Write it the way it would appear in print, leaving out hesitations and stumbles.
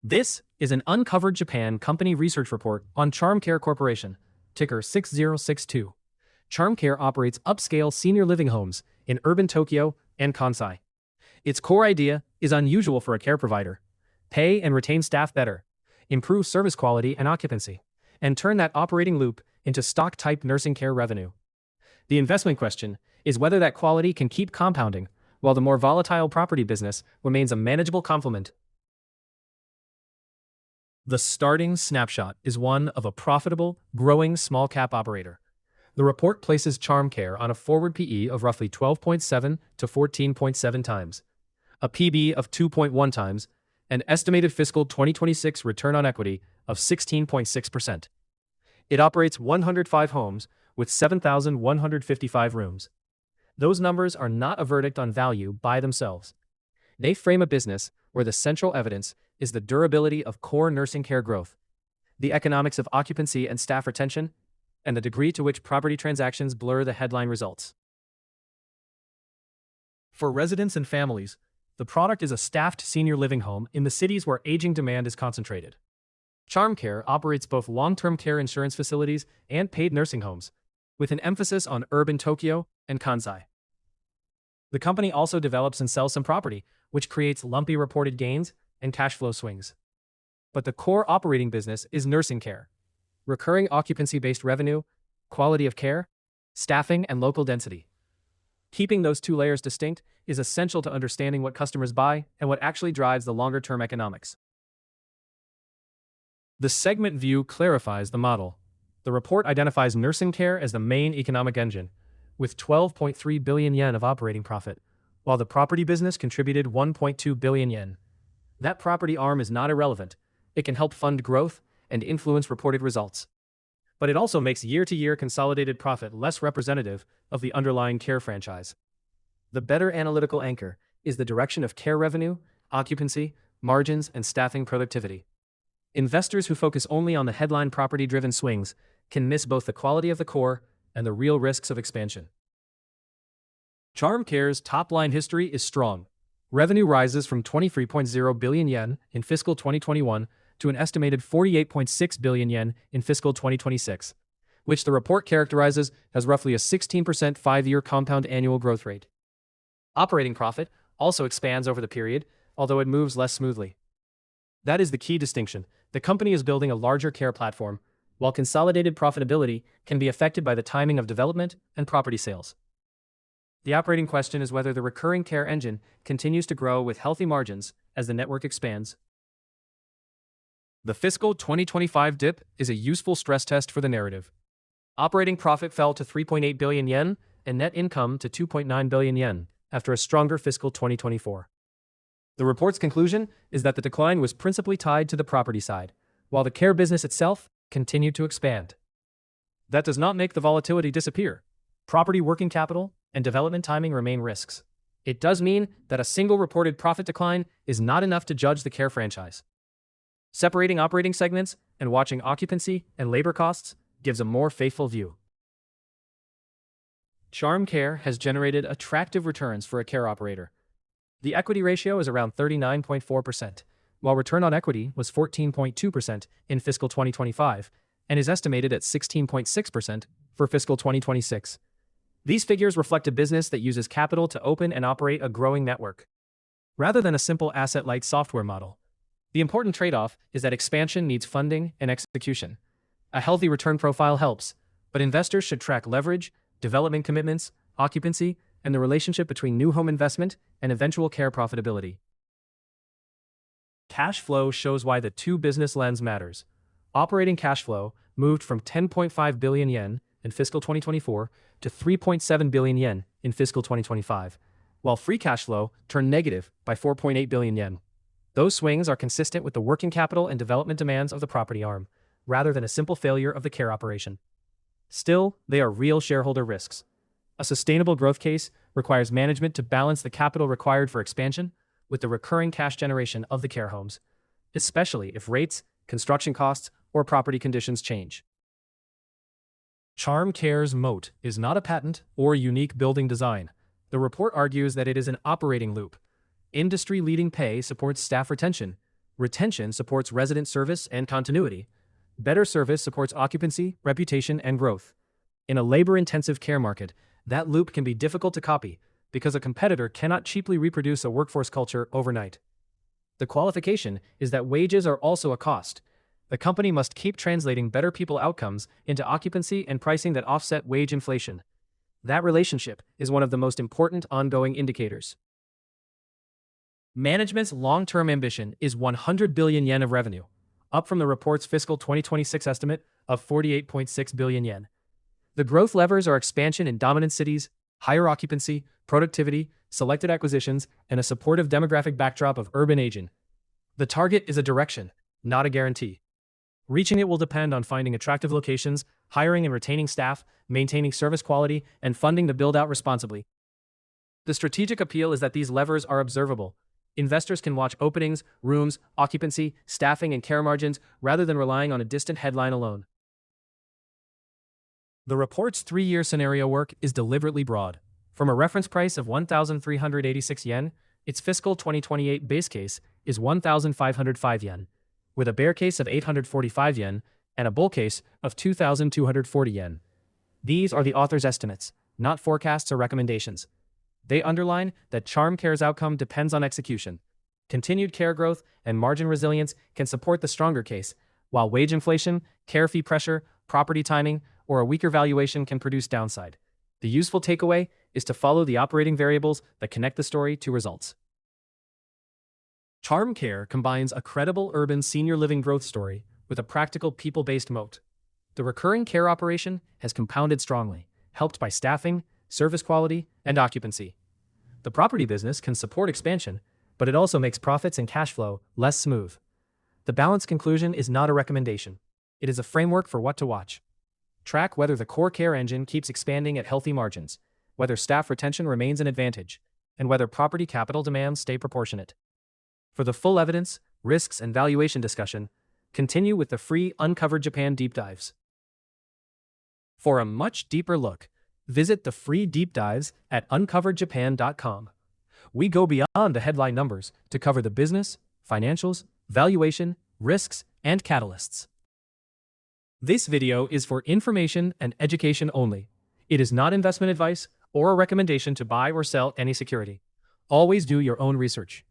This is an Uncovered Japan company research report on Charm Care Corporation, ticker 6062. Charm Care operates upscale senior living homes in urban Tokyo and Kansai. Its core idea is unusual for a care provider: pay and retain staff better, improve service quality and occupancy, and turn that operating loop into stock-type nursing care revenue. The investment question is whether that quality can keep compounding while the more volatile property business remains a manageable complement. The starting snapshot is one of a profitable, growing small-cap operator. The report places Charm Care on a forward PE of roughly 12.7 to 14.7 times, a PB of 2.1 times, and estimated fiscal 2026 return on equity of 16.6%. It operates 105 homes with 7,155 rooms. Those numbers are not a verdict on value by themselves. They frame a business where the central evidence is the durability of core nursing care growth, the economics of occupancy and staff retention, and the degree to which property transactions blur the headline results. For residents and families, the product is a staffed senior living home in the cities where aging demand is concentrated. Charm Care operates both long-term care insurance facilities and paid nursing homes, with an emphasis on urban Tokyo and Kansai. The company also develops and sells some property, which creates lumpy reported gains and cash flow swings. But the core operating business is nursing care: recurring occupancy-based revenue, quality of care, staffing, and local density. Keeping those two layers distinct is essential to understanding what customers buy and what actually drives the longer-term economics. The segment view clarifies the model. The report identifies nursing care as the main economic engine, with 12.3 billion yen of operating profit, while the property business contributed 1.2 billion yen. That property arm is not irrelevant. It can help fund growth and influence reported results. But it also makes year-to-year consolidated profit less representative of the underlying care franchise. The better analytical anchor is the direction of care revenue, occupancy, margins, and staffing productivity. Investors who focus only on the headline property-driven swings can miss both the quality of the core and the real risks of expansion. Charm Care's top-line history is strong. Revenue rises from 23.0 billion yen in fiscal 2021 to an estimated 48.6 billion yen in fiscal 2026, which the report characterizes as roughly a 16% 5-year compound annual growth rate. Operating profit also expands over the period, although it moves less smoothly. That is the key distinction. The company is building a larger care platform, while consolidated profitability can be affected by the timing of development and property sales. The operating question is whether the recurring care engine continues to grow with healthy margins as the network expands. The fiscal 2025 dip is a useful stress test for the narrative. Operating profit fell to 3.8 billion yen and net income to 2.9 billion yen after a stronger fiscal 2024. The report's conclusion is that the decline was principally tied to the property side, while the care business itself continued to expand. That does not make the volatility disappear. Property working capital and development timing remain risks. It does mean that a single reported profit decline is not enough to judge the care franchise. Separating operating segments and watching occupancy and labor costs gives a more faithful view. Charm Care has generated attractive returns for a care operator. The equity ratio is around 39.4%, while return on equity was 14.2% in fiscal 2025 and is estimated at 16.6% for fiscal 2026. These figures reflect a business that uses capital to open and operate a growing network, rather than a simple asset-light software model. The important trade-off is that expansion needs funding and execution. A healthy return profile helps, but investors should track leverage, development commitments, occupancy, and the relationship between new home investment and eventual care profitability. Cash flow shows why the two-business lens matters. Operating cash flow moved from 10.5 billion yen in fiscal 2024 to 3.7 billion yen in fiscal 2025, while free cash flow turned negative by 4.8 billion yen. Those swings are consistent with the working capital and development demands of the property arm, rather than a simple failure of the care operation. Still, they are real shareholder risks. A sustainable growth case requires management to balance the capital required for expansion with the recurring cash generation of the care homes, especially if rates, construction costs, or property conditions change. Charm Care's moat is not a patent or unique building design. The report argues that it is an operating loop. Industry-leading pay supports staff retention, Retention supports resident service and continuity. Better service supports occupancy, reputation, and growth. In a labor-intensive care market, that loop can be difficult to copy because a competitor cannot cheaply reproduce a workforce culture overnight. The qualification is that wages are also a cost. The company must keep translating better people outcomes into occupancy and pricing that offset wage inflation. That relationship is one of the most important ongoing indicators. Management's long-term ambition is 100 billion yen of revenue, up from the report's fiscal 2026 estimate of 48.6 billion yen. The growth levers are expansion in dominant cities, higher occupancy, productivity, selected acquisitions, and a supportive demographic backdrop of urban aging. The target is a direction, not a guarantee. Reaching it will depend on finding attractive locations, hiring and retaining staff, maintaining service quality, and funding the build-out responsibly. The strategic appeal is that these levers are observable. Investors can watch openings, rooms, occupancy, staffing, and care margins rather than relying on a distant headline alone. The report's 3-year scenario work is deliberately broad. From a reference price of 1,386 yen, its fiscal 2028 base case is 1,505 yen, with a bear case of 845 yen and a bull case of 2,240 yen. These are the author's estimates, not forecasts or recommendations. They underline that Charm Care's outcome depends on execution. Continued care growth and margin resilience can support the stronger case, while wage inflation, care fee pressure, property timing, or a weaker valuation can produce downside. The useful takeaway is to follow the operating variables that connect the story to results. Charm Care combines a credible urban senior living growth story with a practical people-based moat. The recurring care operation has compounded strongly, helped by staffing, service quality, and occupancy. The property business can support expansion, but it also makes profits and cash flow less smooth. The balanced conclusion is not a recommendation. It is a framework for what to watch. Track whether the core care engine keeps expanding at healthy margins, whether staff retention remains an advantage, and whether property capital demands stay proportionate. For the full evidence, risks, and valuation discussion, continue with the free Uncovered Japan Deep Dives. For a much deeper look, visit the free deep dives at uncoveredjapan.com. We go beyond the headline numbers to cover the business, financials, valuation, risks, and catalysts. This video is for information and education only. It is not investment advice or a recommendation to buy or sell any security. Always do your own research.